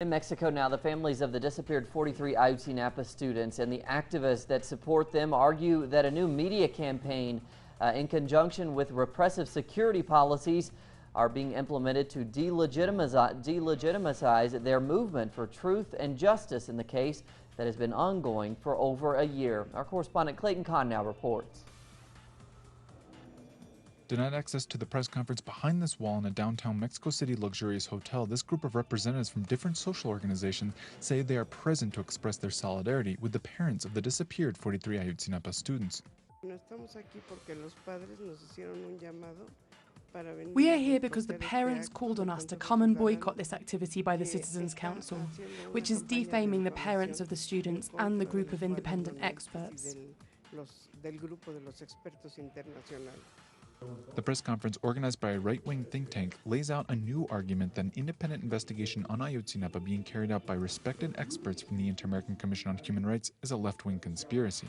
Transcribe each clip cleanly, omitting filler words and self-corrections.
In Mexico now, the families of the disappeared 43 Ayotzinapa students and the activists that support them argue that a new media campaign in conjunction with repressive security policies are being implemented to delegitimize their movement for truth and justice in the case that has been ongoing for over a year. Our correspondent Clayton Kahn now reports. Denied access to the press conference behind this wall in a downtown Mexico City luxurious hotel, this group of representatives from different social organizations say they are present to express their solidarity with the parents of the disappeared 43 Ayotzinapa students. We are here because the parents called on us to come and boycott this activity by the Citizens Council, which is defaming the parents of the students and the group of independent experts. The press conference, organized by a right-wing think tank, lays out a new argument that an independent investigation on Ayotzinapa being carried out by respected experts from the Inter-American Commission on Human Rights is a left-wing conspiracy.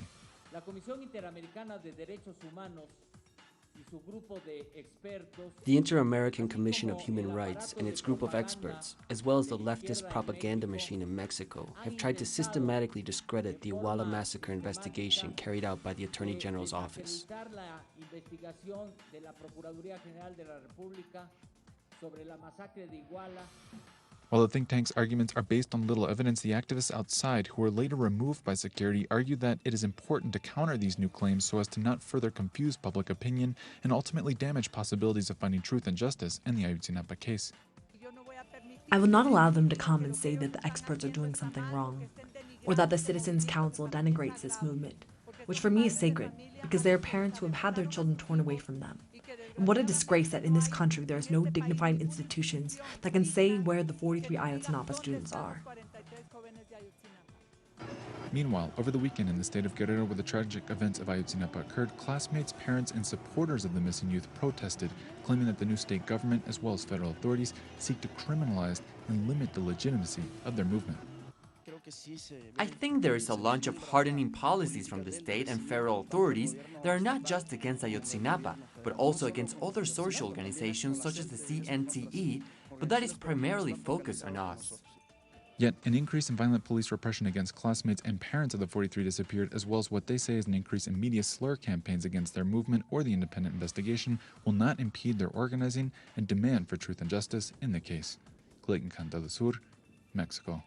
The Inter-American Commission of Human Rights and its group of experts, as well as the leftist propaganda machine in Mexico, have tried to systematically discredit the Iguala massacre investigation carried out by the Attorney General's office. While the think tank's arguments are based on little evidence, the activists outside, who were later removed by security, argue that it is important to counter these new claims so as to not further confuse public opinion and ultimately damage possibilities of finding truth and justice in the Ayotzinapa case. I will not allow them to come and say that the experts are doing something wrong, or that the Citizens Council denigrates this movement, which for me is sacred, because they are parents who have had their children torn away from them. And what a disgrace that in this country there is no dignified institutions that can say where the 43 Ayotzinapa students are. Meanwhile, over the weekend in the state of Guerrero, where the tragic events of Ayotzinapa occurred, classmates, parents, and supporters of the missing youth protested, claiming that the new state government, as well as federal authorities, seek to criminalize and limit the legitimacy of their movement. I think there is a launch of hardening policies from the state and federal authorities that are not just against Ayotzinapa, but also against other social organizations such as the CNTE, but that is primarily focused on us. Yet, an increase in violent police repression against classmates and parents of the 43 disappeared, as well as what they say is an increase in media slur campaigns against their movement or the independent investigation, will not impede their organizing and demand for truth and justice in the case. Clayton Kahn, Sur, Mexico.